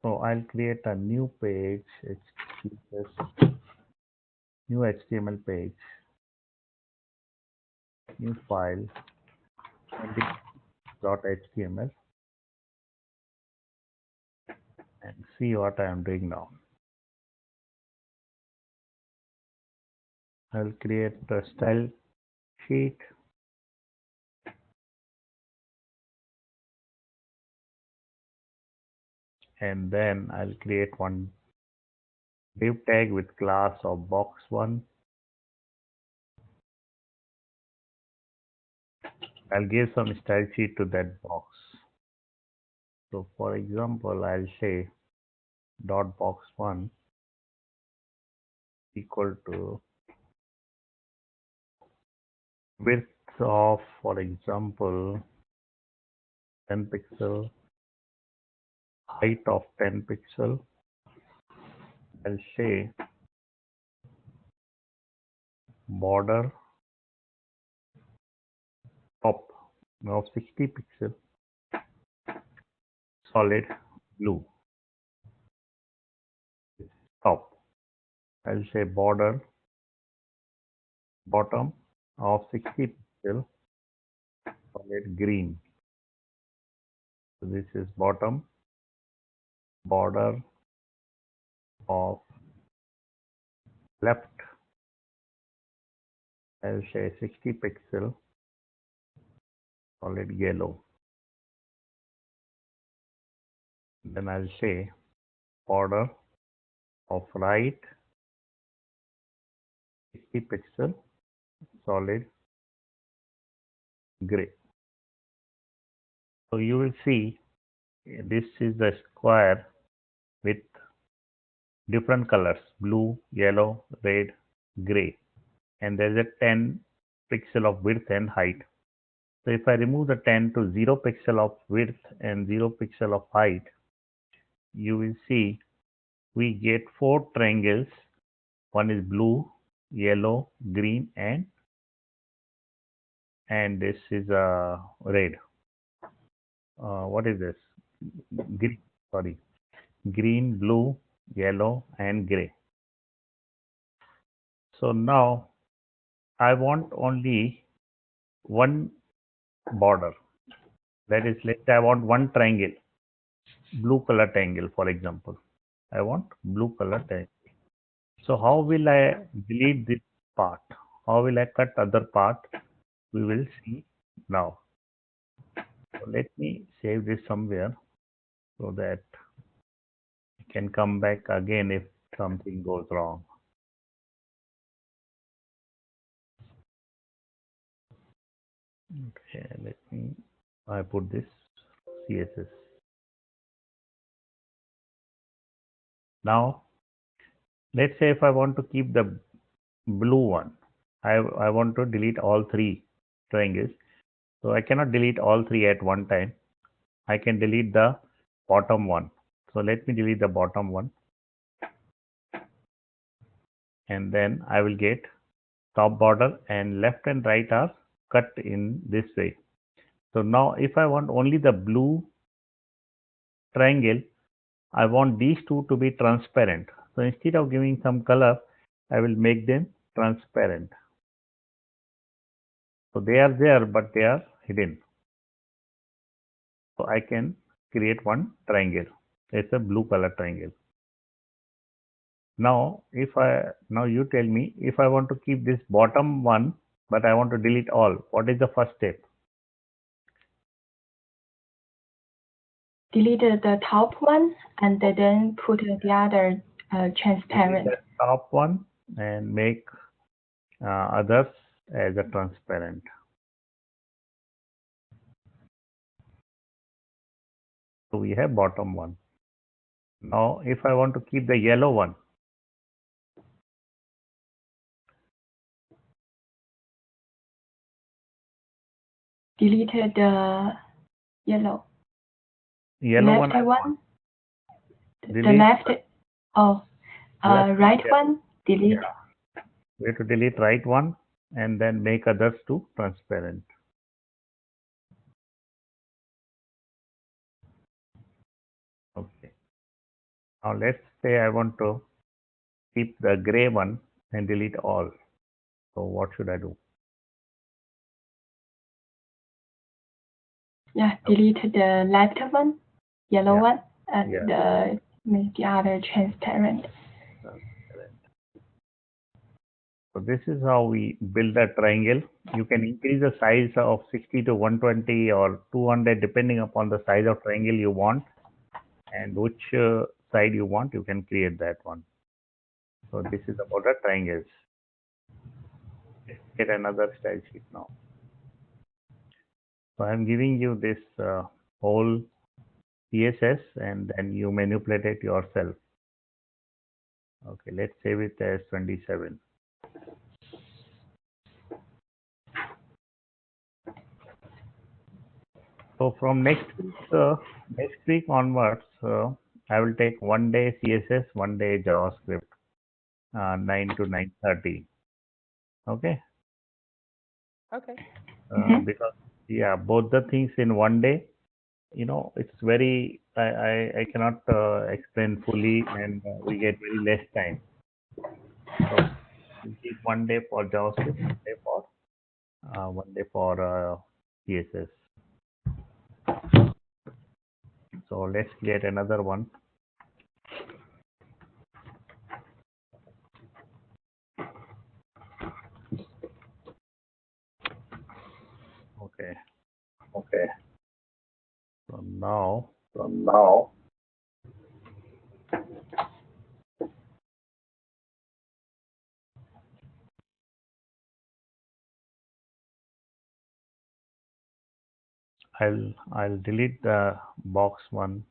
So I'll create a new page, new HTML page, new file, index.html, and see what I am doing now. I'll create the style sheet. And then I'll create one div tag with class of box1. I'll give some style sheet to that box. So for example, I'll say dot box1 equal to width of, for example, 10 pixel, height of 10 pixel. I'll say border top of 60 pixel, solid blue. Top. I'll say border bottom of 60 pixel, solid green. So this is bottom border of left. I'll say 60 pixel, solid yellow. Then I'll say border of right 60 pixel, solid gray. So you will see this is the square with different colors: blue, yellow, red, gray, and there's a 10 pixel of width and height. So if I remove the 10 to 0 pixel of width and 0 pixel of height, you will see we get 4 triangles. One is blue, yellow, green, and this is a red. What is this? Green, sorry, green, blue, yellow, and gray. So now I want only one border. That is, let's say I want one triangle, blue color triangle, for example. I want blue color triangle. So how will I delete this part? How will I cut other part? We will see now. So let me save this somewhere so that I can come back again if something goes wrong. Okay, I put this CSS. Now, let's say if I want to keep the blue one, I want to delete all 3 triangles. So I cannot delete all 3 at one time. I can delete the bottom one. So let me delete the bottom one. And then I will get top border, and left and right are cut in this way. So now if I want only the blue triangle, I want these two to be transparent. So instead of giving some color, I will make them transparent. So they are there, but they are hidden. So I can create one triangle. It's a blue color triangle. Now you tell me, if I want to keep this bottom one, but I want to delete all, what is the first step? Delete the top one and then put the other transparent. Delete the top one and make others as a transparent. So we have bottom one. Now if I want to keep the yellow one, delete the yellow. Left one. The left. Oh, right one. Delete. Yeah. We have to delete right one and then make others to transparent. Okay. Now let's say I want to keep the gray one and delete all. So what should I do? Yeah, delete the left one, yellow Yeah. one, and Yeah. make the other transparent. So this is how we build a triangle. You can increase the size of 60 to 120 or 200 depending upon the size of triangle you want and which side you want. You can create that one. So this is about the triangles. Let's get another style sheet now. So I'm giving you this whole CSS and then you manipulate it yourself. Okay, let's save it as 27. So from next week onwards, I will take 1 day CSS, 1 day JavaScript, 9 to 9:30. Okay, Okay. because yeah, both the things in 1 day. It's very I cannot explain fully, and we get very less time. So we'll keep 1 day for JavaScript, 1 day for CSS. So let's create another one. Okay. Okay. So now So now I'll delete the box one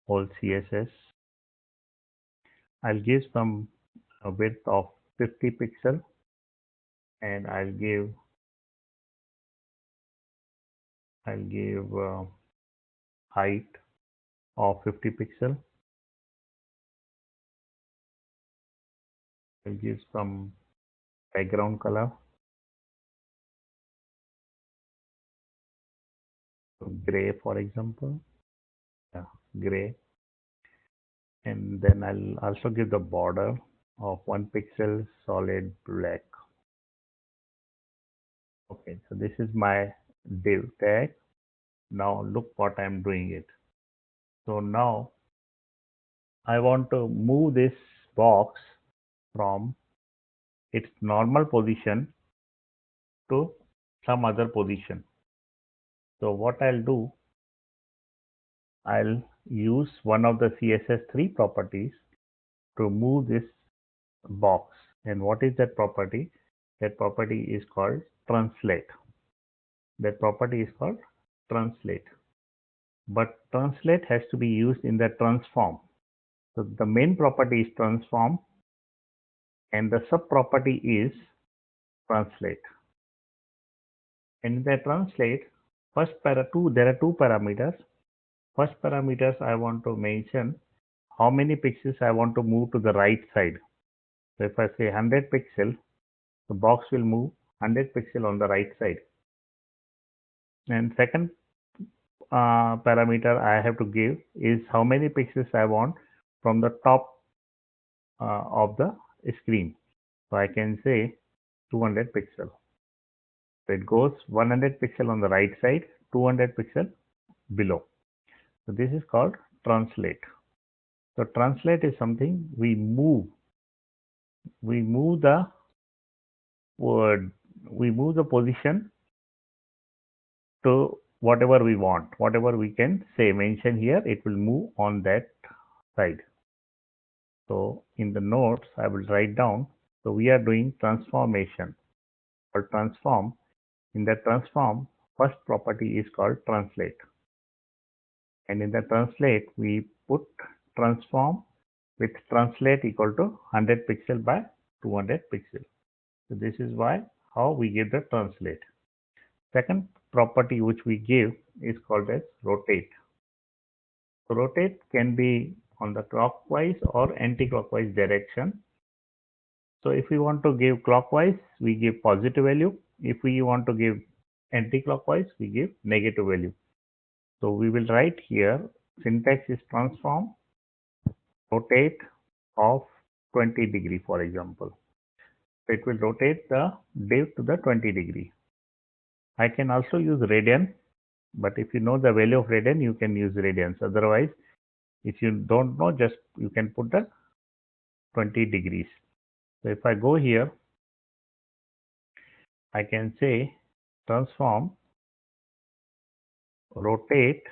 whole CSS. I'll give some width of 50 pixel and I'll give height of 50 pixel. I'll give some background color, so gray for example. Yeah, gray. And then I'll also give the border of 1 pixel solid black. Okay, so this is my div tag. Now look what I'm doing it. So now I want to move this box from its normal position to some other position. So what I'll do, I'll use one of the CSS3 properties to move this box. And what is that property? That property is called translate. That property is called translate. But translate has to be used in the transform. So the main property is transform and the sub property is translate. And in the translate, there are two parameters. First parameters I want to mention how many pixels I want to move to the right side. So if I say 100 pixel, the box will move 100 pixel on the right side. And second parameter I have to give is how many pixels I want from the top of the screen. So I can say 200 pixel. So it goes 100 pixel on the right side, 200 pixel below. So this is called translate. So translate is something we move. We move the word. We move the position to whatever we want, whatever we can say mention here. It will move on that side. So in the notes, I will write down. So we are doing transformation or transform. In the transform, first property is called translate. And in the translate, we put transform with translate equal to 100 pixel by 200 pixel. So this is why how we give the translate. Second property which we give is called as rotate. So rotate can be on the clockwise or anti-clockwise direction. So if we want to give clockwise, we give positive value. If we want to give anti-clockwise, we give negative value. So we will write here syntax is transform rotate of 20 degree, for example. So it will rotate the div to the 20 degree. I can also use radian, but if you know the value of radian, you can use radians. Otherwise, if you don't know, just you can put the 20 degrees. So if I go here, I can say transform rotate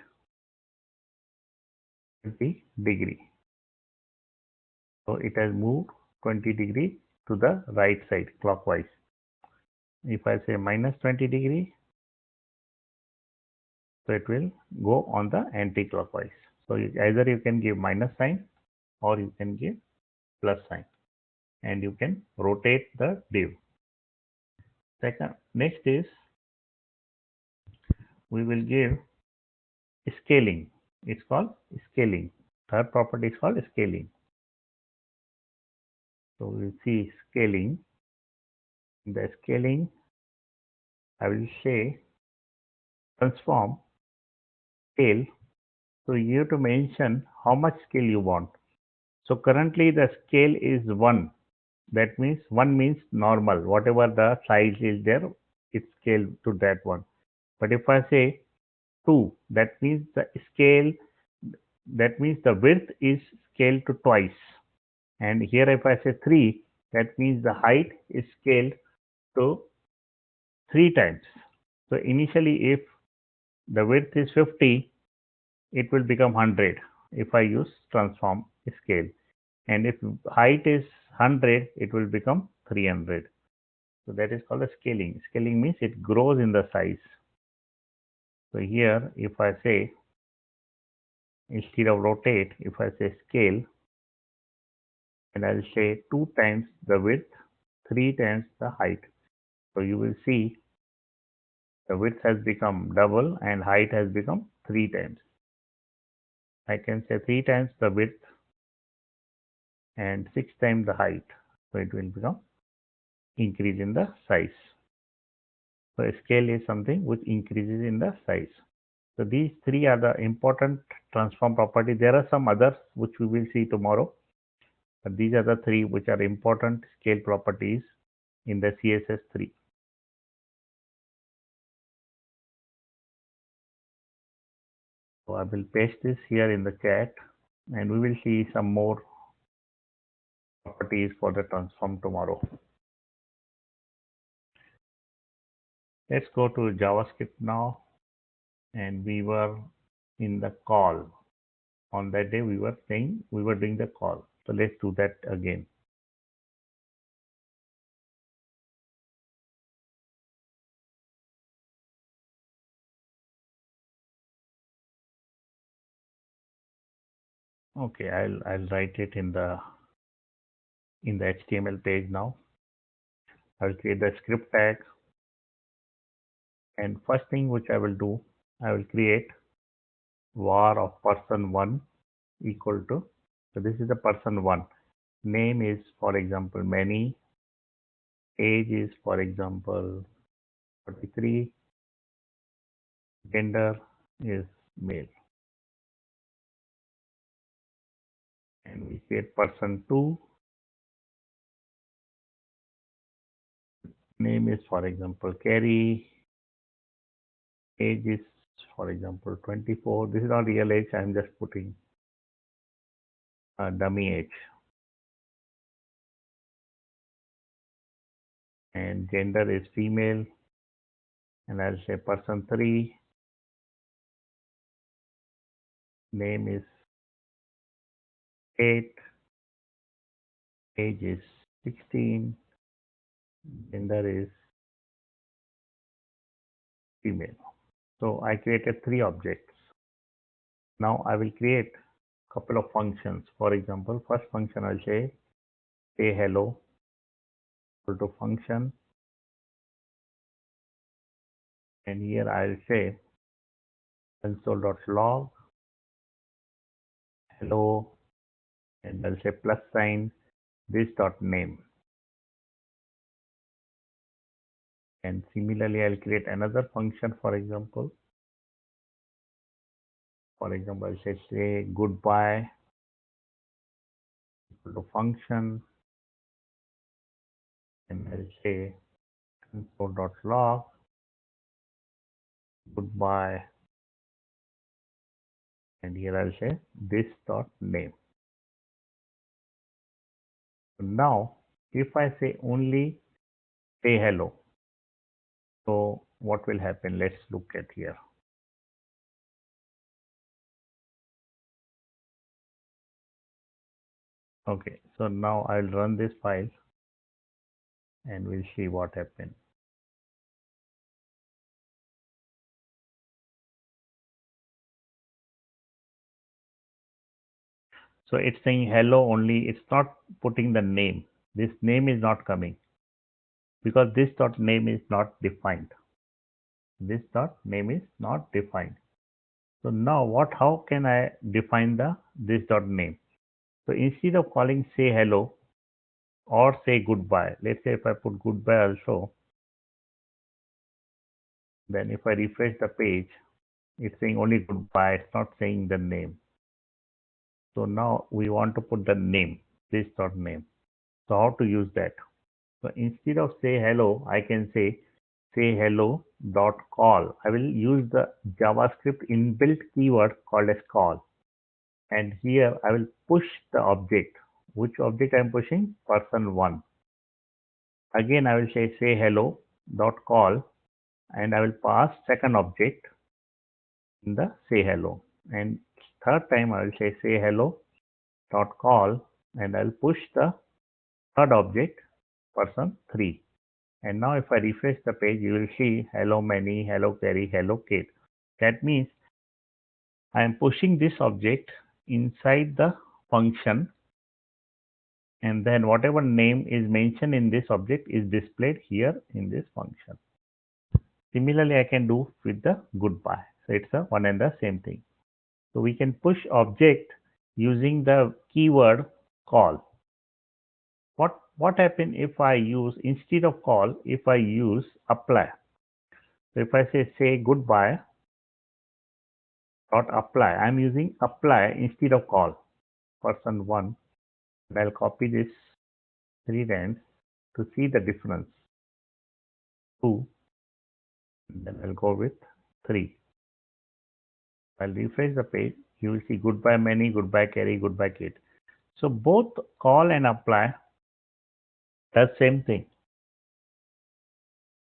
20 degree. So it has moved 20 degree to the right side clockwise. If I say minus 20 degree, so it will go on the anti-clockwise. So either you can give minus sign or you can give plus sign, and you can rotate the div. Next is we will give scaling. It's called scaling. Third property is called scaling. So we will see scaling. In the scaling, I will say transform scale. So you have to mention how much scale you want. So currently the scale is 1. That means 1 means normal. Whatever the size is there, it's scaled to that one. But if I say 2, that means the scale, that means the width is scaled to twice. And here if I say 3, that means the height is scaled to 3 times. So initially if the width is 50, it will become 100 if I use transform scale. And if height is 100, it will become 300. So that is called a scaling. Scaling means it grows in the size. So here if I say instead of rotate, if I say scale, and I'll say 2 times the width, 3 times the height. So you will see the width has become double and height has become 3 times. I can say 3 times the width and 6 times the height. So it will become increase in the size. So scale is something which increases in the size. So these 3 are the important transform properties. There are some others which we will see tomorrow. But these are the 3 which are important scale properties in the CSS3. So I will paste this here in the chat, and we will see some more properties for the transform tomorrow. Let's go to JavaScript now, and we were in the call. On that day we were saying we were doing the call. So let's do that again. Okay, I'll write it in the HTML page now. I will create the script tag, and first thing which I will do, I will create var of person1 equal to, so this is the person1. Name is, for example, many. Age is, for example, 43. Gender is male. And we create person2. Name is, for example, Carrie. Age is, for example, 24. This is not real age. I am just putting a dummy age. And gender is female. And I'll say person3. Name is 8. Age is 16. Gender is female. So I created 3 objects. Now I will create a couple of functions. For example, first function I'll say hello equal to function, and here I'll say console.log hello, and I'll say plus sign this dot name. And similarly, I'll create another function. For example, I'll say goodbye to function, and I'll say console.log goodbye, and here I'll say this.name. Now, if I say only say hello, so what will happen? Let's look at here. Okay, so now I'll run this file and we'll see what happened. So it's saying hello only, it's not putting the name. This name is not coming because this dot name is not defined. This dot name is not defined. So now how can I define this dot name? So instead of calling say hello or say goodbye, let's say if I put goodbye also, then if I refresh the page, it's saying only goodbye, it's not saying the name. So now we want to put the name, this dot name. So how to use that? So instead of say hello, I can say hello dot call. I will use the JavaScript inbuilt keyword called as call. And here I will push the object. Which object I am pushing? Person1. Again, I will say hello dot call, and I will pass second object in the say hello. And third time I will say hello dot call, and I'll push the third object person3. And now if I refresh the page, you will see hello many, hello Carrie, hello Kate. That means I am pushing this object inside the function, and then whatever name is mentioned in this object is displayed here in this function. Similarly, I can do with the goodbye. So it's a one and the same thing. So we can push object using the keyword call. What happen if I use, instead of call, if I use apply? So if I say goodbye dot apply, I'm using apply instead of call, person1, and I'll copy this 3 times to see the difference. 2, and then I'll go with 3. I'll refresh the page. You will see goodbye many, goodbye Carrie, goodbye Kate. So both call and apply does same thing.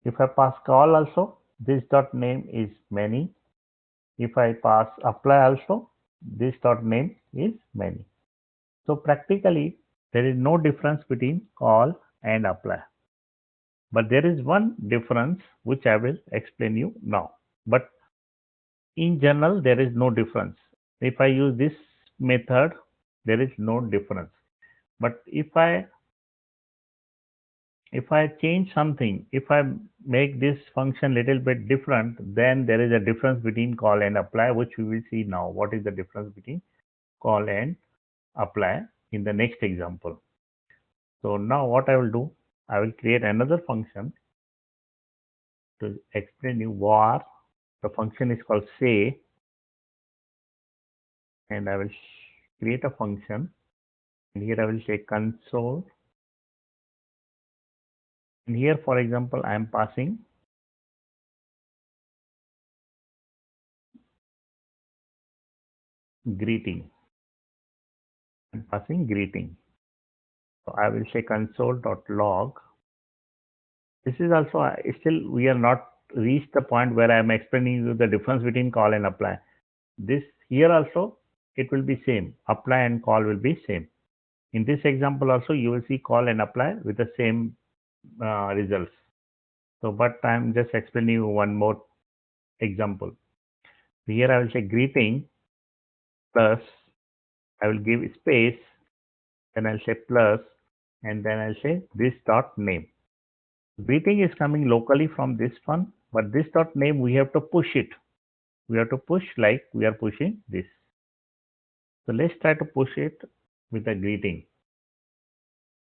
If I pass call also, this dot name is many. If I pass apply also, this dot name is many. So practically there is no difference between call and apply. But there is one difference which I will explain you now. But in general, there is no difference. If I use this method, there is no difference. But if I change something, if I make this function little bit different, then there is a difference between call and apply, which we will see now. What is the difference between call and apply in the next example? So now what I will do, I will create another function to explain you var. The function is called say, and I will create a function, and here I will say console, and here for example I am passing greeting. I'm passing greeting. So I will say console.log. This is also still we are not reached the point where I am explaining you the difference between call and apply. This here also it will be same. Apply and call will be same. In this example also you will see call and apply with the same results. So, but I am just explaining you one more example. Here I will say greeting plus, I will give space, then I'll say plus, and then I'll say this dot name. Greeting is coming locally from this one, but this dot name we have to push it. We have to push like we are pushing this. So let's try to push it with a greeting.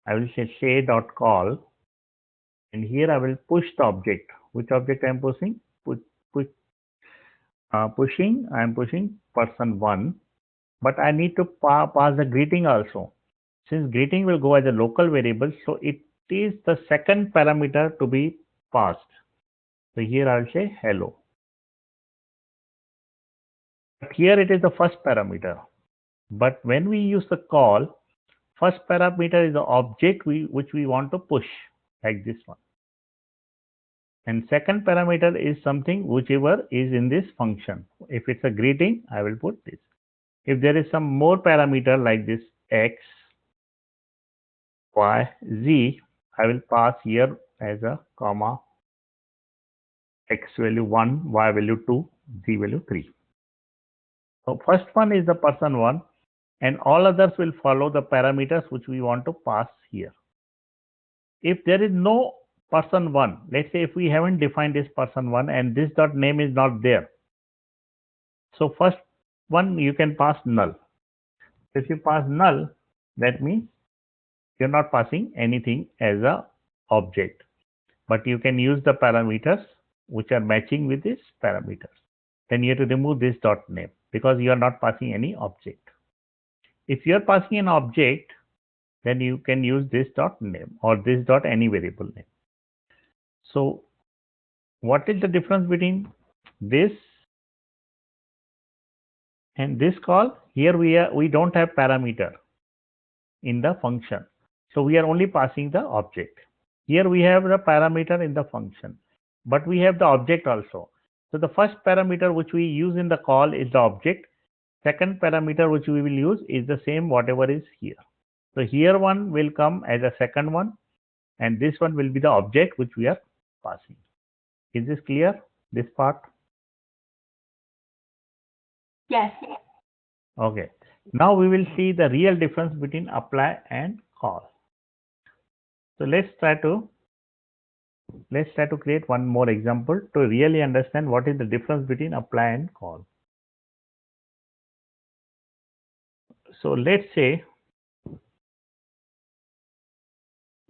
I will say dot call, and here I will push the object. Which object I am pushing? I am pushing person1, but I need to pass the greeting also. Since greeting will go as a local variable, so it is the second parameter to be passed. So here I'll say hello. But here it is the first parameter. But when we use the call, first parameter is the object which we want to push, like this one. And second parameter is something whichever is in this function. If it's a greeting, I will put this. If there is some more parameter like this x, y, z, I will pass here as a comma, x value 1, y value 2, z value 3. So first one is the person 1 and all others will follow the parameters which we want to pass here. If there is no person 1, let's say if we haven't defined this person 1 and this dot name is not there. So first one you can pass null. If you pass null, that means you're not passing anything as a object, but you can use the parameters which are matching with this parameters. Then you have to remove this dot name because you are not passing any object. If you are passing an object, then you can use this dot name or this dot any variable name. So what is the difference between this and this call? Here we don't have parameter in the function, so we are only passing the object. Here we have the parameter in the function, but we have the object also. So the first parameter which we use in the call is the object. Second parameter which we will use is the same whatever is here. So here one will come as a second one and this one will be the object which we are passing. Is this clear, this part? Yes. Okay. Now we will see the real difference between apply and call. So let's try to create one more example to really understand what is the difference between apply and call. So let's say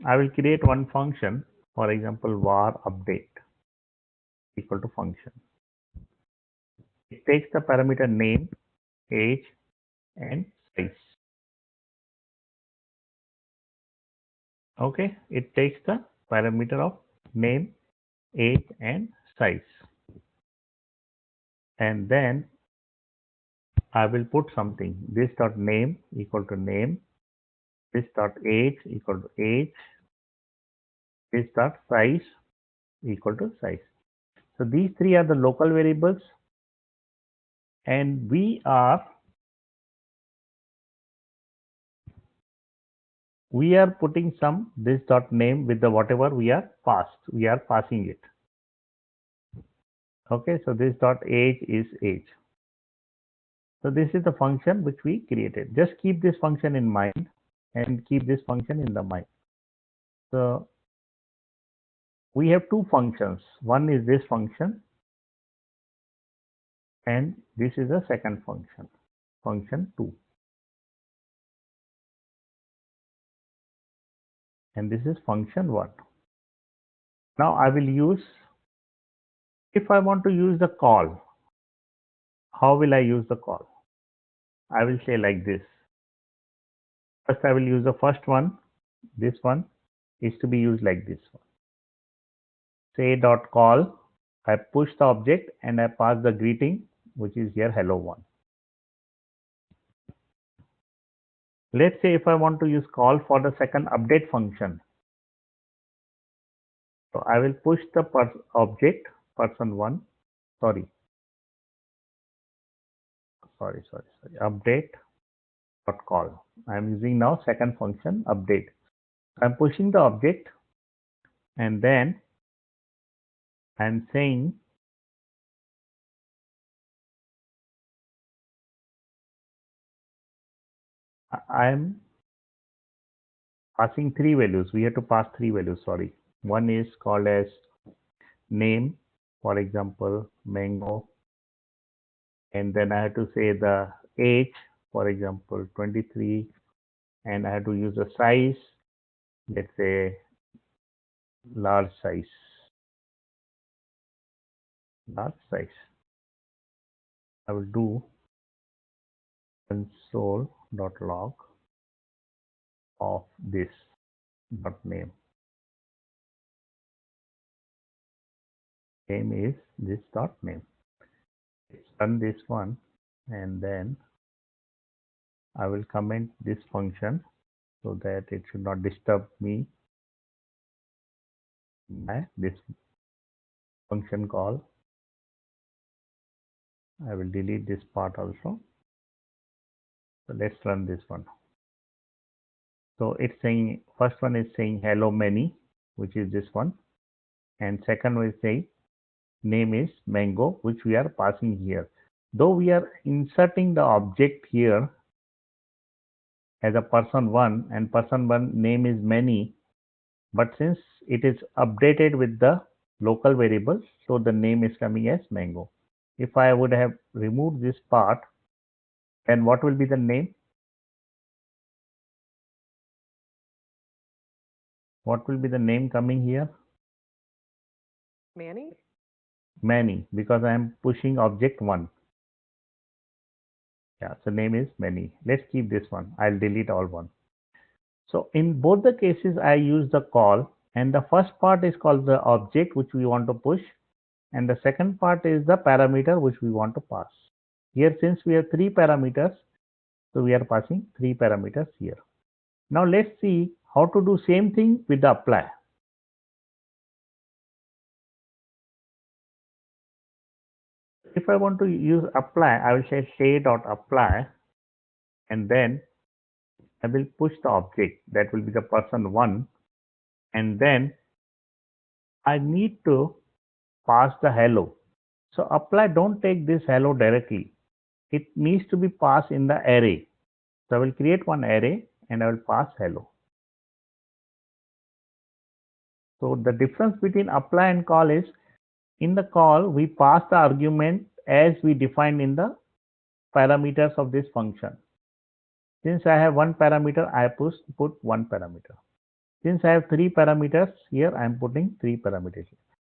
I will create one function, for example, var update equal to function. It takes the parameter name, age, and size. Okay, it takes the parameter of name, age, and size. And then I will put something. This dot name equal to name. This dot age equal to age. This dot size equal to size. So these three are the local variables, and we are putting some this dot name with the whatever we are passing it. Okay, so this dot age is age. So this is the function which we created. Just keep this function in mind and keep this function in the mind. So we have two functions. One is this function and this is the second function, function 2. And this is function 1. Now I will use, if I want to use the call, how will I use the call? I will say like this. First I will use the first one. This one is to be used like this one. Say dot call. I push the object and I pass the greeting, which is here hello one. Let's say if I want to use call for the second update function. So I will push the object person one. Sorry, update dot call. I am using now second function update. I am pushing the object and then I am saying I am passing three values. We have to pass three values. Sorry, one is called as name, for example, mango, and then I have to say the age, for example, 23, and I have to use the size, let's say large size. I will do console.log of this dot name. Name is this dot name. Let's run this one, and then I will comment this function so that it should not disturb me by this function call. I will delete this part also. So let's run this one. So it's saying, first one is saying hello many, which is this one, and second one is saying name is mango, which we are passing here. Though we are inserting the object here as a person1 and person1 name is many, but since it is updated with the local variables, so the name is coming as mango. If I would have removed this part, then what will be the name? What will be the name coming here? Manny? Many, because I am pushing object 1. Yeah, so name is many. Let's keep this one. I'll delete all one. So in both the cases, I use the call, and the first part is called the object which we want to push, and the second part is the parameter which we want to pass. Here, since we have 3 parameters, so we are passing 3 parameters here. Now let's see how to do same thing with the apply. If I want to use apply, I will say say.apply, and then I will push the object, that will be the person1, and then I need to pass the hello. So apply don't take this hello directly. It needs to be passed in the array. So I will create one array and I will pass hello. So the difference between apply and call is, in the call we pass the argument as we defined in the parameters of this function. Since I have one parameter, I put one parameter. Since I have 3 parameters here, I am putting 3 parameters.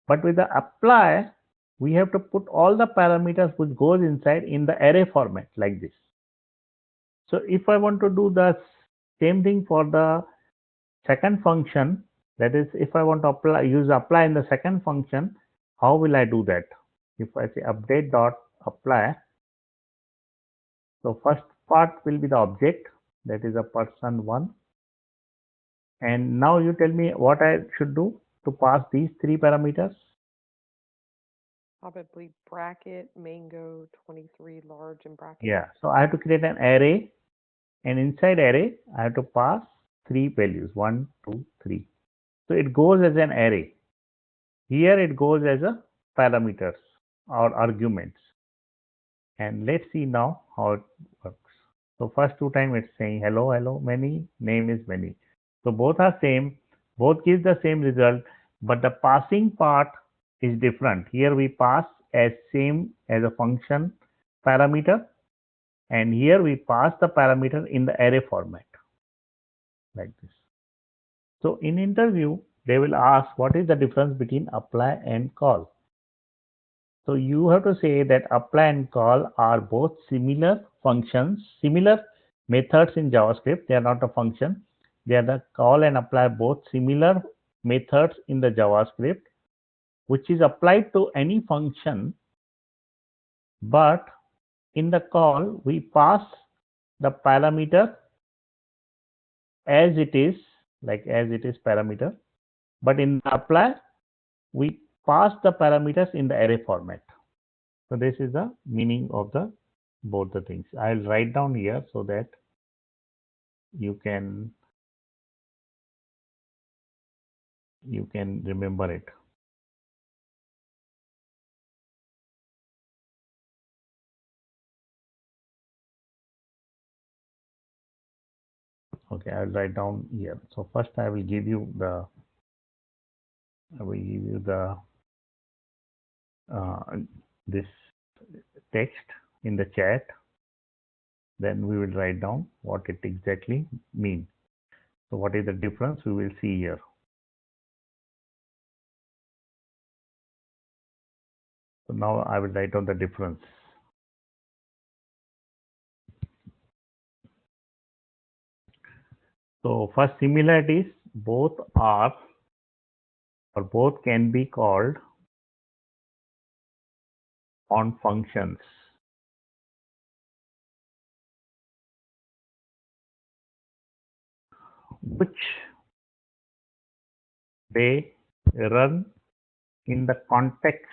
But with the apply, we have to put all the parameters which goes inside in the array format like this. So if I want to do the same thing for the second function, that is, if I want to use apply in the second function, how will I do that? If I say update dot apply, so first part will be the object, that is a person1, and now you tell me what I should do to pass these 3 parameters. Probably bracket mango 23 large and bracket. Yeah, so I have to create an array, and inside array I have to pass 3 values, 1, 2, 3. So it goes as an array. Here it goes as a parameters or arguments. And let's see now how it works. So first 2 times it's saying hello, hello, many, name is many. So both are same, both give the same result, but the passing part is different. Here we pass as same as a function parameter, and here we pass the parameter in the array format like this. So in interview, they will ask what is the difference between apply and call. So you have to say that apply and call are both similar functions, similar methods in JavaScript. They are not a function. They are the call and apply, both similar methods in the JavaScript, which is applied to any function. But in the call, we pass the parameter as it is, like as it is parameter. But in the apply, we pass the parameters in the array format. So this is the meaning of the both the things. I'll write down here so that you can remember it. Okay, I'll write down here. So first I will give you the this text in the chat. Then we will write down what it exactly means. So what is the difference we will see here. So now I will write down the difference. So first similarities, both are or both can be called on functions. Which they run in the context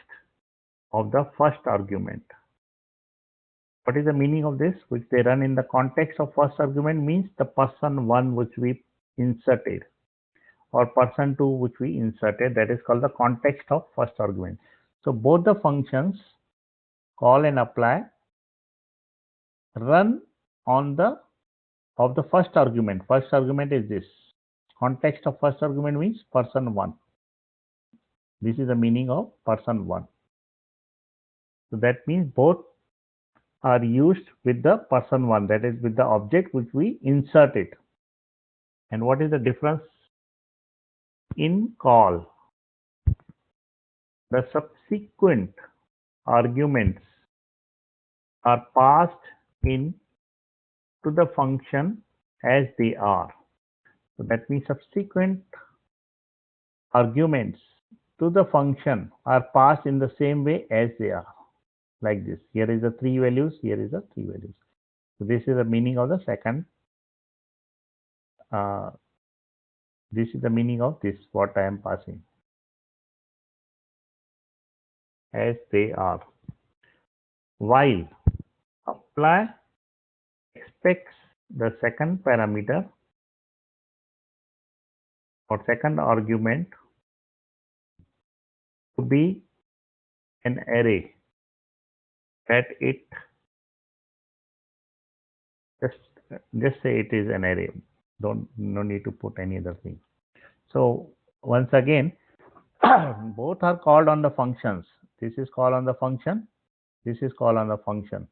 of the first argument. What is the meaning of this? Which they run in the context of first argument means the person 1 which we inserted or person 2 which we inserted, that is called the context of first argument. So both the functions call and apply run on the first argument. First argument is this. Context of first argument means person 1. This is the meaning of person 1. So that means both are used with the person 1, that is with the object which we inserted. And what is the difference? In call, the subsequent arguments are passed in to the function as they are. So that means subsequent arguments to the function are passed in the same way as they are. Like this. Here is the 3 values, here is the 3 values. So this is the meaning of the second. This is the meaning of this, what I am passing. As they are. While apply expects the second parameter or second argument to be an array, that it just say it is an array. No need to put any other thing. So once again, both are called on the functions. This is called on the function. This is called on the function,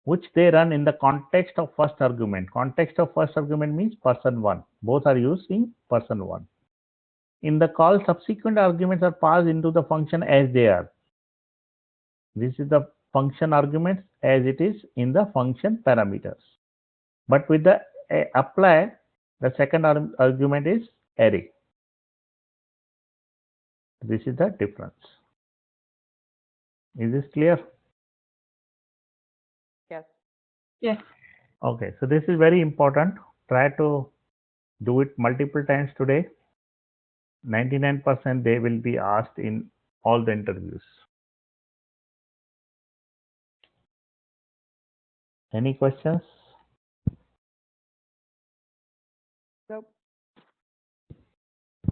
which they run in the context of first argument. Context of first argument means person 1. Both are used in person 1. In the call, subsequent arguments are passed into the function as they are. This is the function arguments as it is in the function parameters. But with the apply, the second argument is array. This is the difference. Is this clear? Yes. Yes. Okay, so this is very important. Try to do it multiple times today. 99% they will be asked in all the interviews. Any questions? Nope.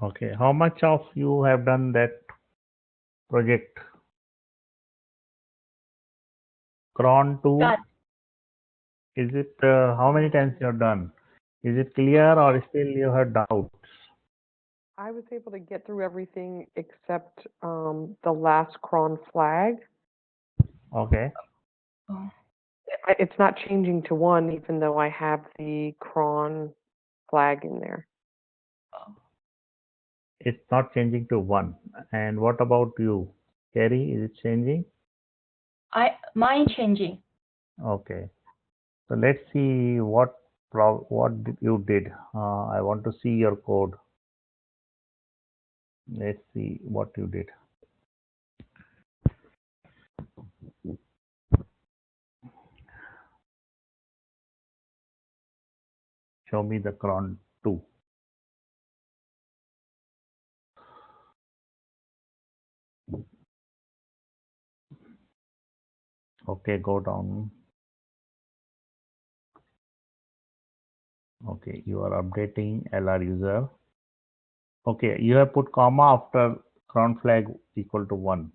Okay, how much of you have done that project? Cron 2, Done. is it how many times you have done? Is it clear or still you have doubts? I was able to get through everything except the last cron flag. Okay, Oh. It's not changing to 1, even though I have the cron flag in there. it's not changing to 1. And what about you, Carrie? Is it changing? Mine changing. Okay, so let's see what you did. I want to see your code. Let's see what you did. Show me the cron 2. Okay, go down. Okay, you are updating LR user. Okay, you have put comma after cron flag equal to 1.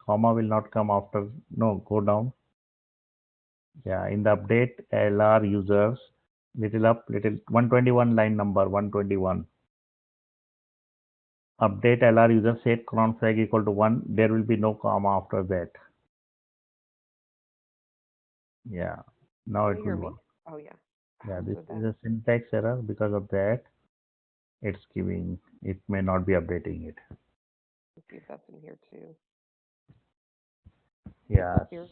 Comma will not come after. No, go down. Yeah, in the update LR users, little up, little 121 line number 121. Update LR user set cron flag equal to 1. There will be no comma after that. Yeah, now Can it you hear will me? work. Oh, yeah. Yeah, So this that- is a syntax error. Because of that, it's giving, it may not be updating it. Let's see if that's in here too. Yeah, Here.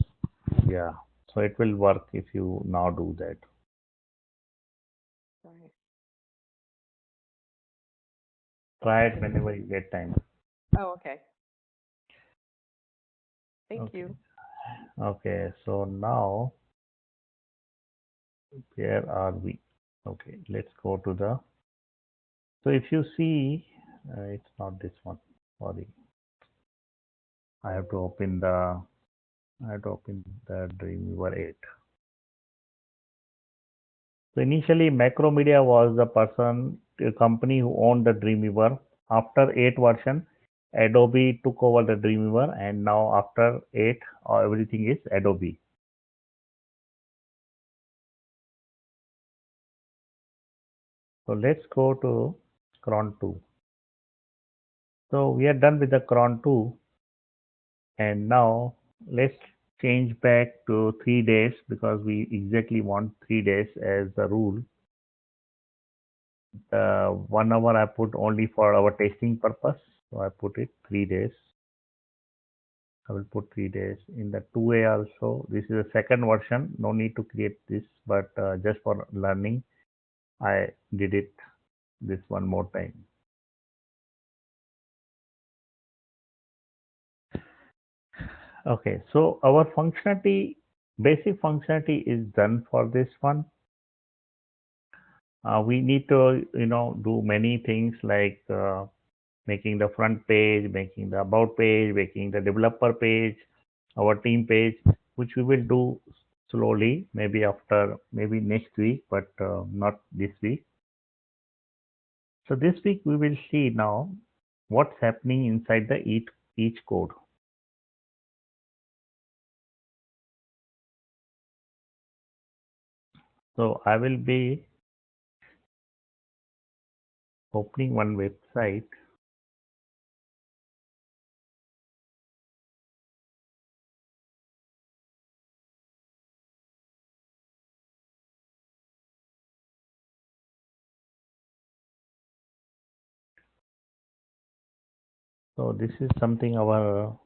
yeah. So it will work if you now do that. Right. Try it whenever you get time. Oh, okay. Thank Okay. you. Okay, so now where are we? Okay, let's go to the. So if you see, it's not this one. Sorry, I have to open the. I have to open the Dreamweaver 8. So initially, Macromedia was the company who owned the Dreamweaver. After 8 version, Adobe took over the Dreamweaver, and now after 8, everything is Adobe. So let's go to Cron 2. So we are done with the Cron 2, and now let's change back to 3 days because we exactly want 3 days as the rule. 1 hour I put only for our testing purpose, so I put it 3 days. I will put 3 days in the 2A also. This is the second version. No need to create this, but just for learning, I did it this one more time. Okay, so our functionality, basic functionality is done for this one. We need to, do many things like making the front page, making the about page, making the developer page, our team page, which we will do slowly, maybe next week, but not this week. So this week we will see now what's happening inside the each code. So I will be opening one website. So this is something our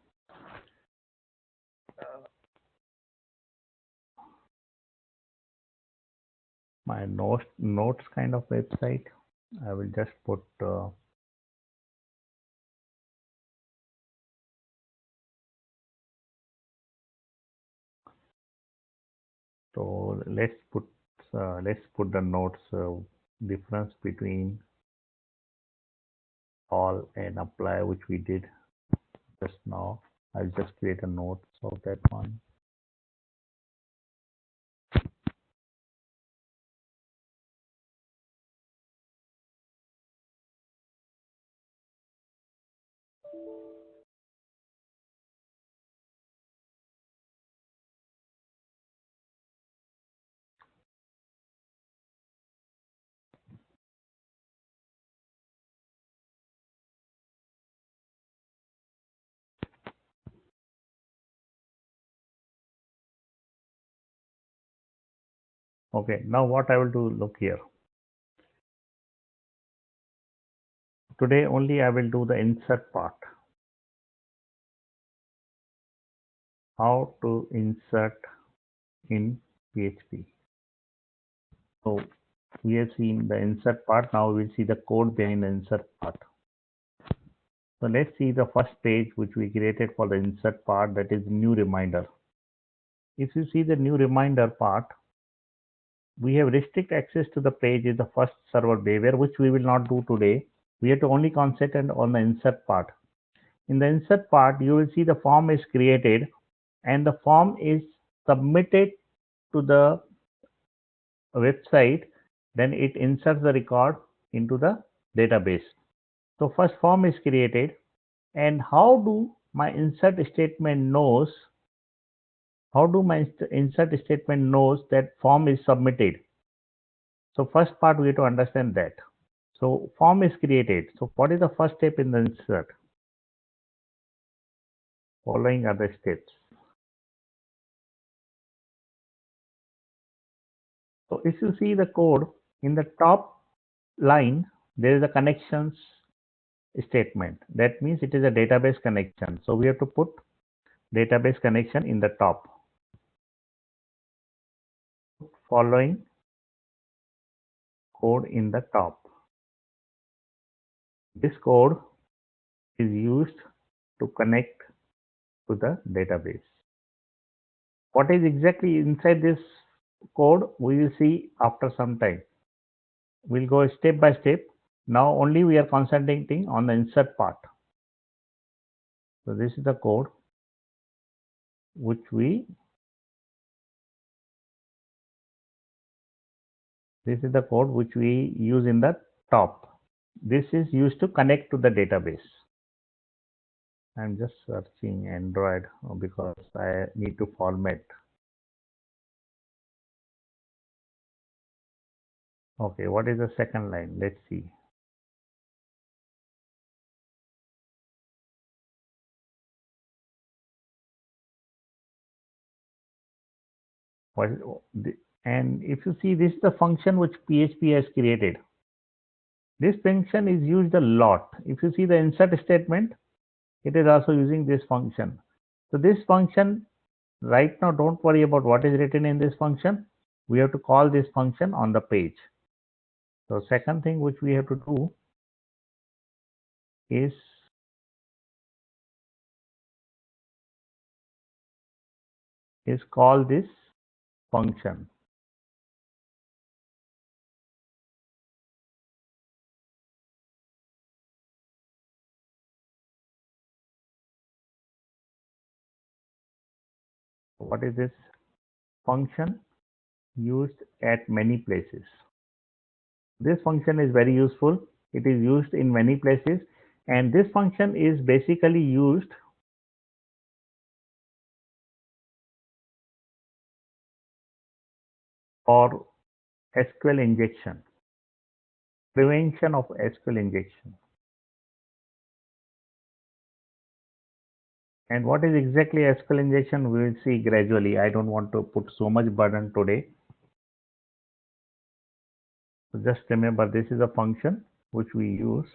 my notes kind of website. I will just put so let's put the notes difference between all and apply, which we did just now. I'll just create a note of that one. Okay, now what I will do, look here. Today only I will do the insert part. How to insert in PHP. So we have seen the insert part. Now we will see the code behind the insert part. So let's see the first page which we created for the insert part, that is new reminder. If you see the new reminder part, we have restrict access to the page is the first server behavior, which we will not do today. We have to only concentrate on the insert part. In the insert part, you will see the form is created and the form is submitted to the website. Then it inserts the record into the database. So first form is created, and how do my insert statement knows that form is submitted? So first part we have to understand that. So form is created. So what is the first step in the insert? Following are the steps. So if you see the code in the top line, there is a connections statement. That means it is a database connection. So we have to put database connection in the top. Following code in the top. This code is used to connect to the database. What is exactly inside this code, we will see after some time. We'll go step by step. Now only we are concentrating on the insert part. So this is the code which we use in the top. This is used to connect to the database. I'm just searching Android because I need to format. Okay, what is the second line? Let's see. And if you see, this is the function which PHP has created. This function is used a lot. If you see the insert statement, it is also using this function. So this function, right now, don't worry about what is written in this function. We have to call this function on the page. So second thing which we have to do is call this function. What is this function? Used at many places. This function is very useful. It is used in many places, and this function is basically used for SQL injection, prevention of SQL injection. And what is exactly SQL injection, we will see gradually. I don't want to put so much burden today. So just remember, this is a function which we use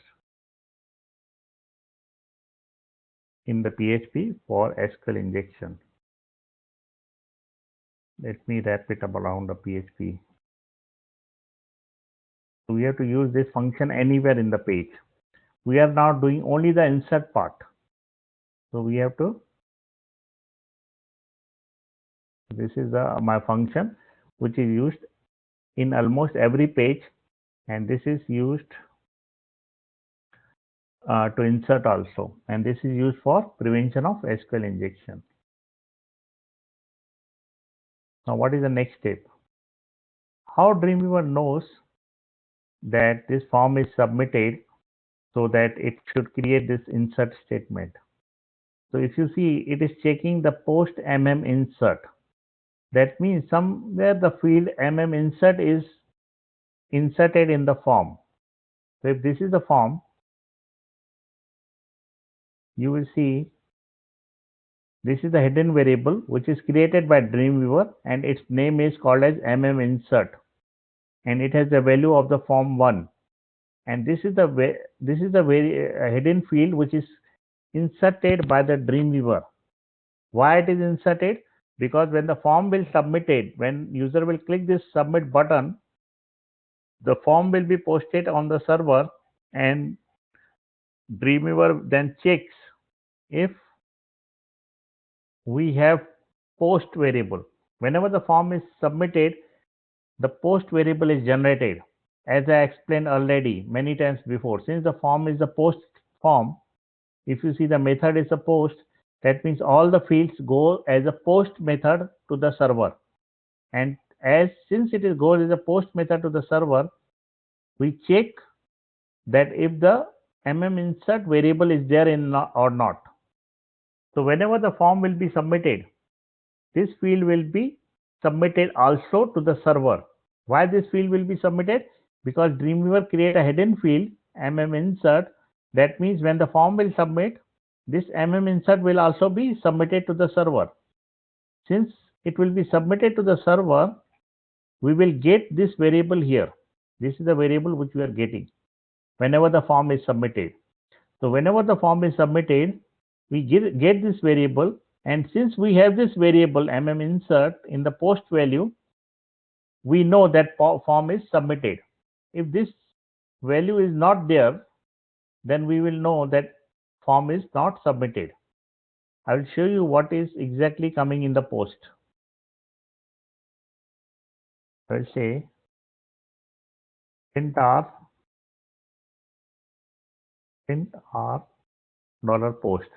in the PHP for SQL injection. Let me wrap it up around the PHP. So we have to use this function anywhere in the page. We are now doing only the insert part. So we have to, this is my function which is used in almost every page, and this is used to insert also, and this is used for prevention of SQL injection. Now what is the next step? How Dreamweaver knows that this form is submitted so that it should create this insert statement? So if you see, it is checking the post insert. That means somewhere the field insert is inserted in the form. So if this is the form, you will see this is the hidden variable which is created by Dreamweaver, and its name is called as insert, and it has the value of the form 1. And this is the very hidden field which is inserted by the Dreamweaver. Why it is inserted? Because when the form will submitted, when user will click this submit button, the form will be posted on the server, and Dreamweaver then checks if we have post variable. Whenever the form is submitted, the post variable is generated, as I explained already many times before. Since the form is the post form, if you see the method is a post, that means all the fields go as a post method to the server. And since it goes as a post method to the server, we check that if the insert variable is there or not. So whenever the form will be submitted, this field will be submitted also to the server. Why this field will be submitted? Because Dreamweaver create a hidden field insert. That means when the form will submit, this insert will also be submitted to the server. Since it will be submitted to the server, we will get this variable here. This is the variable which we are getting whenever the form is submitted. So whenever the form is submitted, we get this variable, and since we have this variable insert in the post value, we know that form is submitted. If this value is not there, then we will know that form is not submitted. I will show you what is exactly coming in the post. I will say print r $post.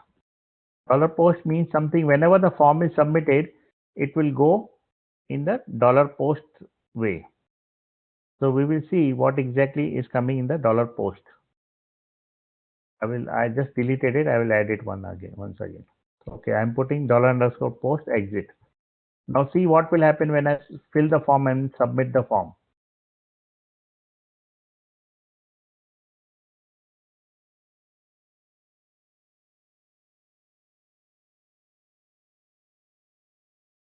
$post means something whenever the form is submitted, it will go in the $post way. So we will see what exactly is coming in the $post. I just deleted it. I will add it once again. Okay, I'm putting $_post exit. Now see what will happen when I fill the form and submit the form.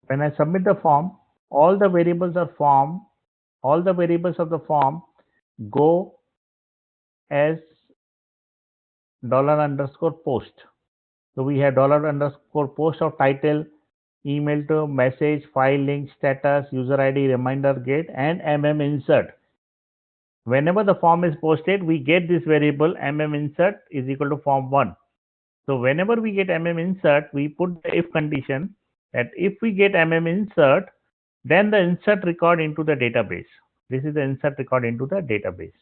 When I submit the form, all the variables of the form go as $_post. So we have $_post of title, email to, message, file link, status, user ID, reminder, get, and insert. Whenever the form is posted, we get this variable insert is equal to form1. So whenever we get insert, we put the if condition that if we get insert, then the insert record into the database. This is the insert record into the database.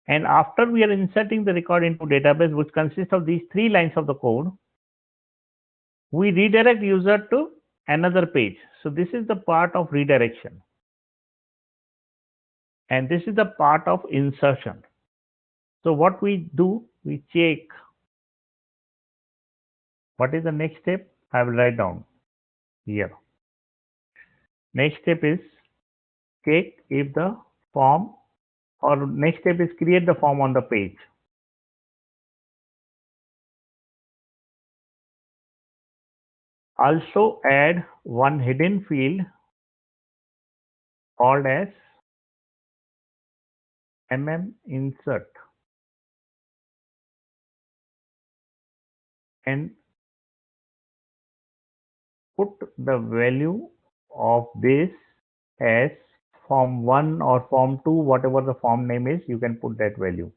And after we are inserting the record into database, which consists of these 3 lines of the code, we redirect user to another page. So this is the part of redirection. And this is the part of insertion. So what we do, we check what is the next step. I will write down here. Next step is check if the form, or next step is create the form on the page. Also add one hidden field called as insert, and put the value of this as form1 or form2, whatever the form name is, you can put that value.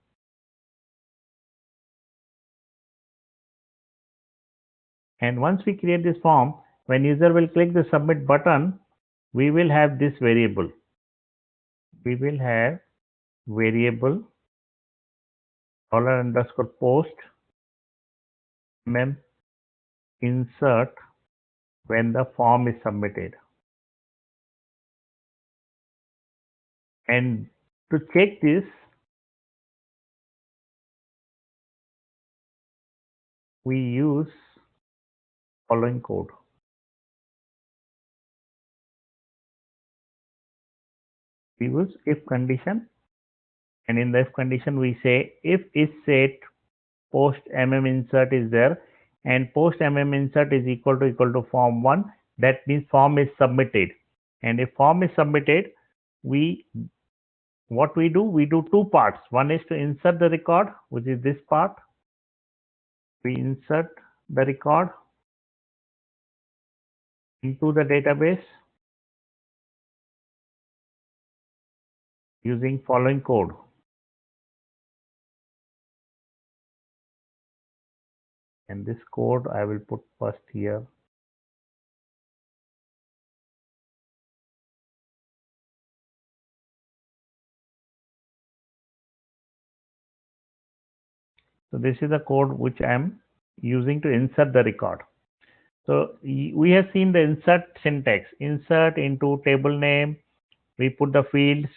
And once we create this form, when user will click the submit button, we will have this variable. We will have variable $_post insert when the form is submitted. And to check this, we use following code. We use if condition, and in the if condition we say if is set post insert is there, and post insert is equal to form1, that means form is submitted. And if form is submitted, what we do 2 parts. One is to insert the record, which is this part. We insert the record into the database using following code. And this code I will put first here. So this is the code which I am using to insert the record. So we have seen the insert syntax. Insert into table name, we put the fields,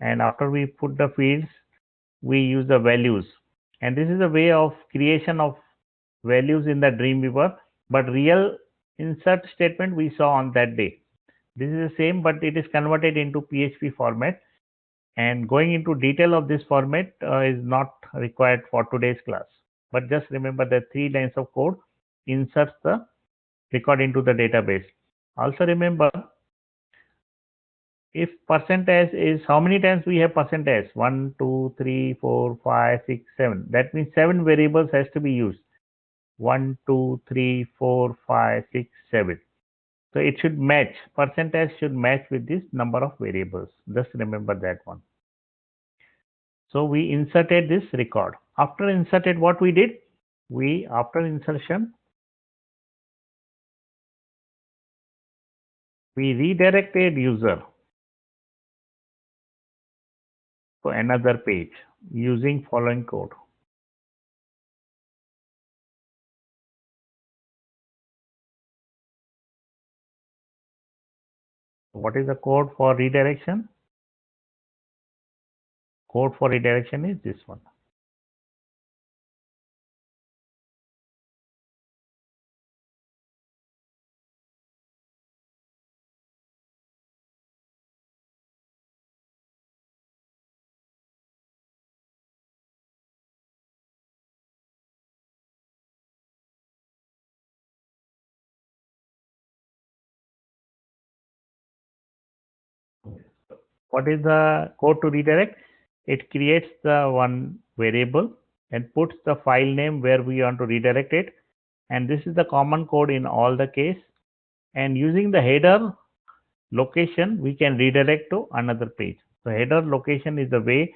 and after we put the fields, we use the values. And this is a way of creation of values in the Dreamweaver, but real insert statement we saw on that day. This is the same, but it is converted into PHP format, and going into detail of this format is not required for today's class. But just remember that 3 lines of code inserts the record into the database. Also remember, if %s is how many times we have %s, 1, 2, 3, 4, 5, 6, 7. That means 7 variables has to be used. 1, 2, 3, 4, 5, 6, 7. So it should match. %s should match with this number of variables. Just remember that one. So we inserted this record. After inserted, what we did? After insertion, we redirected user to another page using following code. What is the code for redirection? Code for redirection is this one. What is the code to redirect? It creates the one variable and puts the file name where we want to redirect it. And this is the common code in all the case. And using the header location, we can redirect to another page. So header location is the way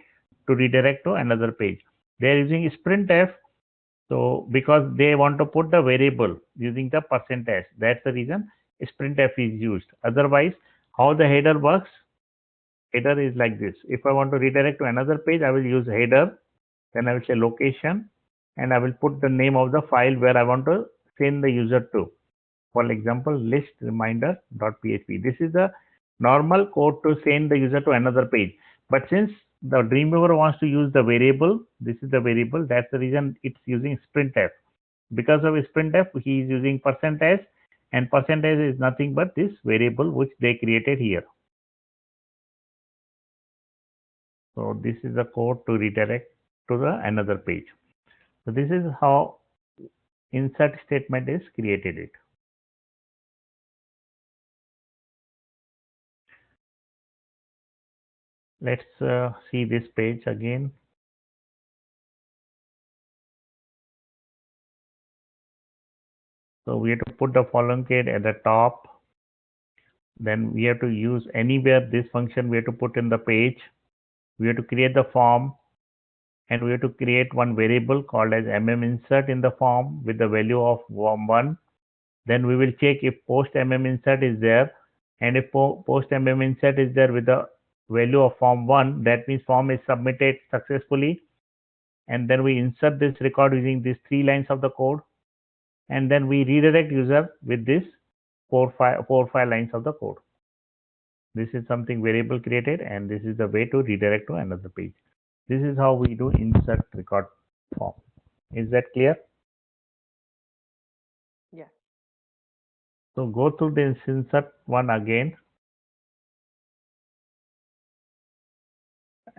to redirect to another page. They are using sprintf. So because they want to put the variable using the %, that's the reason sprintf is used. Otherwise, how the header works? Header is like this. If I want to redirect to another page, I will use header, then I will say location, and I will put the name of the file where I want to send the user to. For example, lifereminder.php. This is the normal code to send the user to another page. But since the Dreamweaver wants to use the variable, this is the variable, that's the reason it's using sprintf. Because of sprintf, he is using %, and % is nothing but this variable which they created here. So this is the code to redirect to the another page. So this is how insert statement is created it. Let's see this page again. So we have to put the following code at the top. Then we have to use anywhere this function we have to put in the page. We have to create the form, and we have to create one variable called as insert in the form with the value of form1. Then we will check if post insert is there, and if post insert is there with the value of form1, that means form is submitted successfully. And then we insert this record using these 3 lines of the code, and then we redirect user with this 4-5 lines of the code. This is something variable created, and this is the way to redirect to another page. This is how we do insert record form. Is that clear? Yes. So go through this insert one again.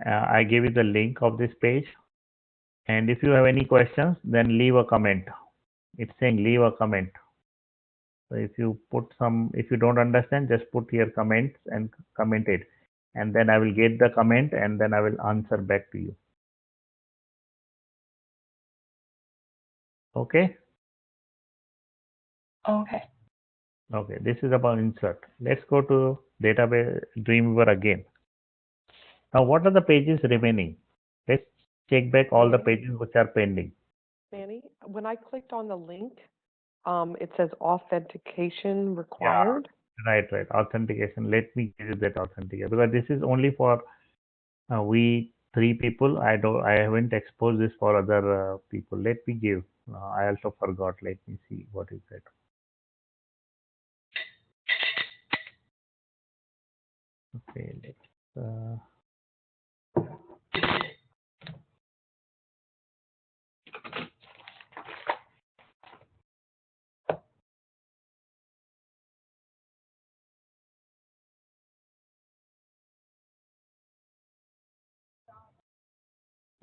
I gave you the link of this page, and if you have any questions, then leave a comment. It's saying leave a comment. So if you don't understand, just put here comments and comment it, and then I will get the comment and then I will answer back to you. Okay. Okay. Okay, this is about insert. Let's go to database Dreamweaver again. Now, what are the pages remaining? Let's check back all the pages which are pending. Manny, when I clicked on the link, it says authentication required. Yeah, right. Authentication. Let me give you that authentication, because this is only for we 3 people. I haven't exposed this for other people. Let me give. I also forgot. Let me see what is that. Okay, let's.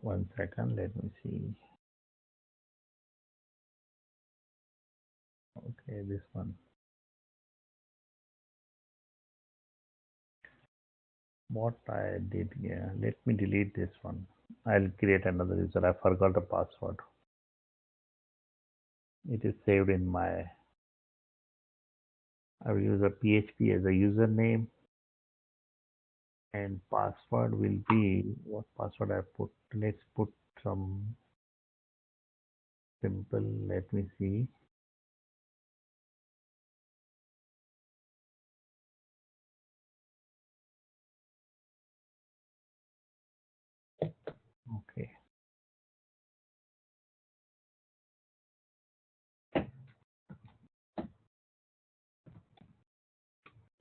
1 second. Let me see. Okay, this one. What I did here. Let me delete this one. I'll create another user. I forgot the password. It is saved in my. I will use a PHP as a username, and password will be, what password I put? Let's put some simple, let me see. Okay.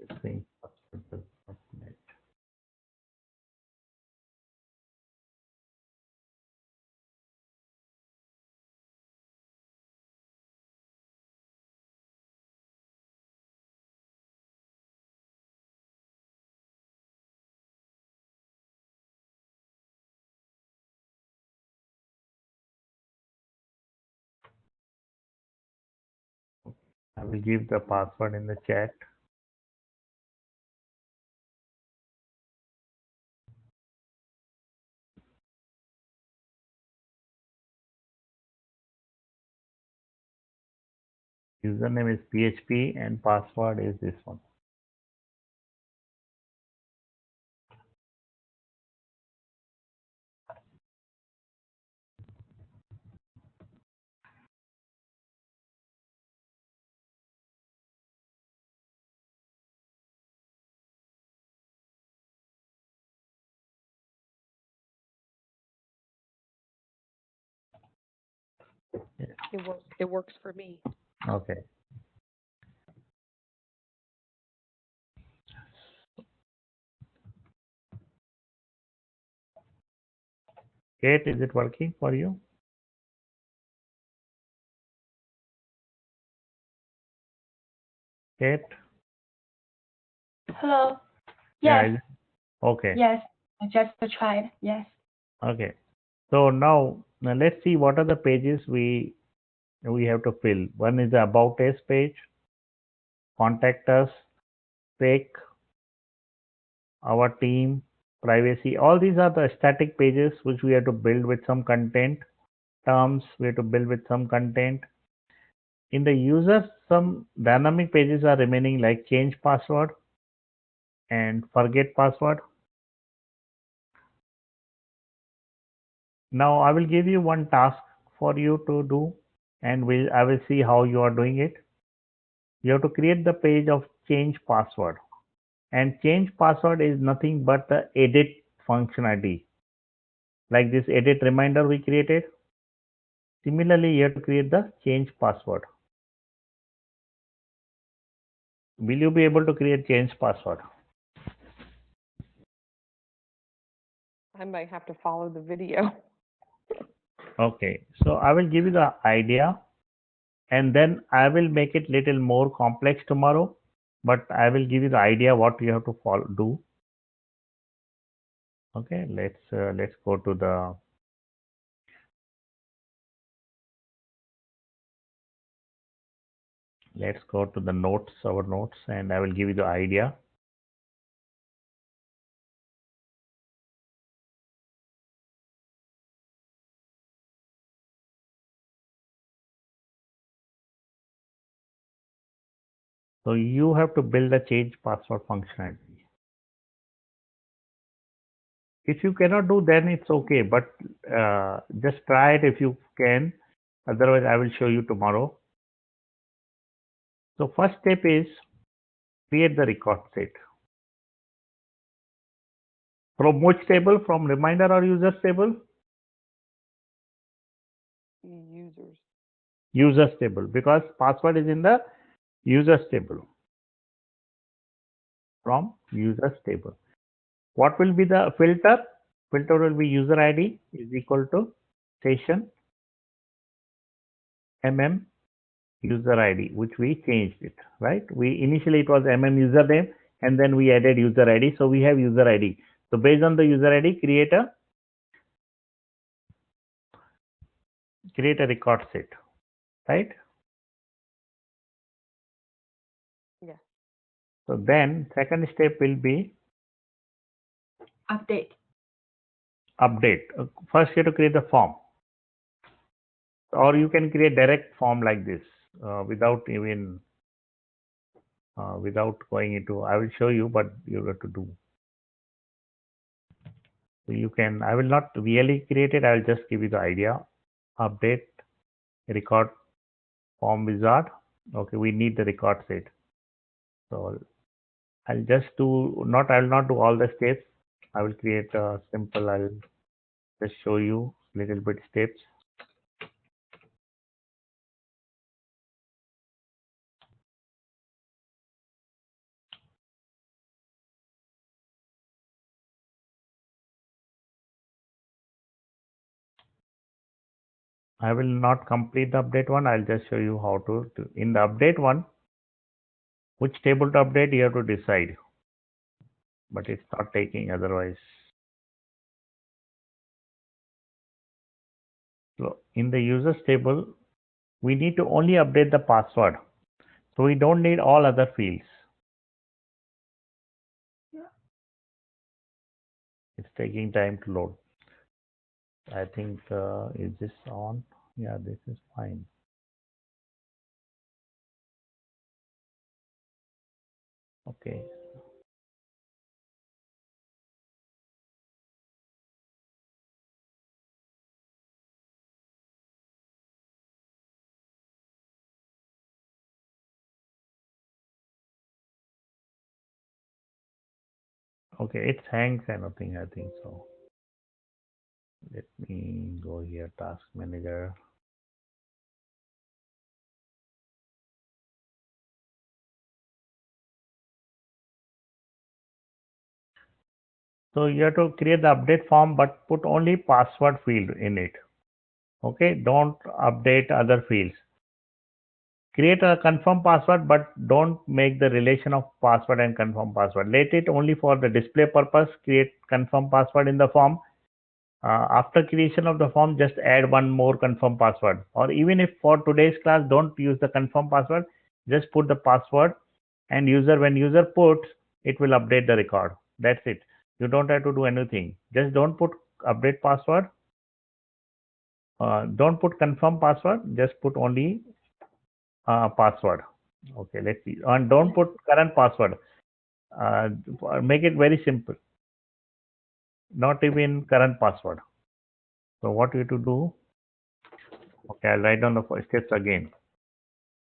It's saying password does not match. I will give the password in the chat. Username is PHP and password is this one. It works for me. Okay. Kate, is it working for you? Kate? Hello. Yeah, Yes. okay. Yes. I just tried. Yes. Okay. So now let's see what are the pages we have to fill. One is the about us page, contact us, spec, our team, privacy. All these are the static pages which we have to build with some content. Terms we have to build with some content. In the users, some dynamic pages are remaining like change password and forget password. Now I will give you one task for you to do, and I will see how you are doing it. You have to create the page of change password, and change password is nothing but the edit functionality, like this edit reminder we created. Similarly, you have to create the change password. Will you be able to create change password? I might have to follow the video. Okay, so I will give you the idea, and then I will make it little more complex tomorrow, but I will give you the idea what you have to do. Okay, let's go to the notes, our notes, and I will give you the idea. So you have to build a change password functionality. If you cannot do, then it's okay, but just try it if you can. Otherwise, I will show you tomorrow. So first step is create the record set. From which table? From reminder or users table? Users. Users table, because password is in the users table. From users table. What will be the filter? Filter will be user ID is equal to session user ID, which we changed it, right? We initially it was username, and then we added user ID. So we have user ID. So based on the user ID, create a record set, right? Yes. So then second step will be Update. update. First you have to create the form, or you can create direct form like this without even without going into. I will show you, but you have to do. So you can, I will not really create it. I will just give you the idea. Update record form wizard. Okay, we need the record set. So I'll just do not, I will not do all the steps. I will create a simple, I'll just show you little bit steps. I will not complete the update one. I'll just show you how to do. In the update one, which table to update, you have to decide. But it's not taking otherwise. So in the users table, we need to only update the password. So we don't need all other fields. It's taking time to load. I think, is this on? Yeah, this is fine. Okay. Okay, it hangs anything, I think so. Let me go here, task manager. So you have to create the update form, but put only password field in it. Okay, don't update other fields. Create a confirm password, but don't make the relation of password and confirm password. Let it only for the display purpose. Create confirm password in the form. After creation of the form, just add one more confirm password. Or even if for today's class, don't use the confirm password, just put the password, and when user puts, it will update the record. That's it. You don't have to do anything. Just don't put update password. Don't put confirm password. Just put only password. Okay, let's see. And don't put current password. Make it very simple. Not even current password. So what you have to do? Okay, I'll write down the steps again.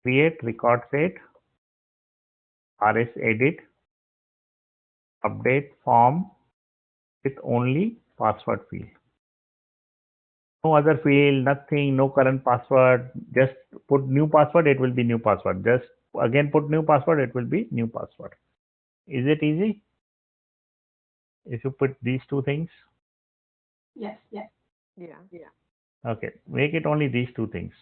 Create record set, rs edit, update form with only password field. No other field, nothing, no current password. Just put new password, it will be new password. Just again put new password, it will be new password. Is it easy? If you put these two things? Yes, yes. Yeah. Okay, make it only these two things.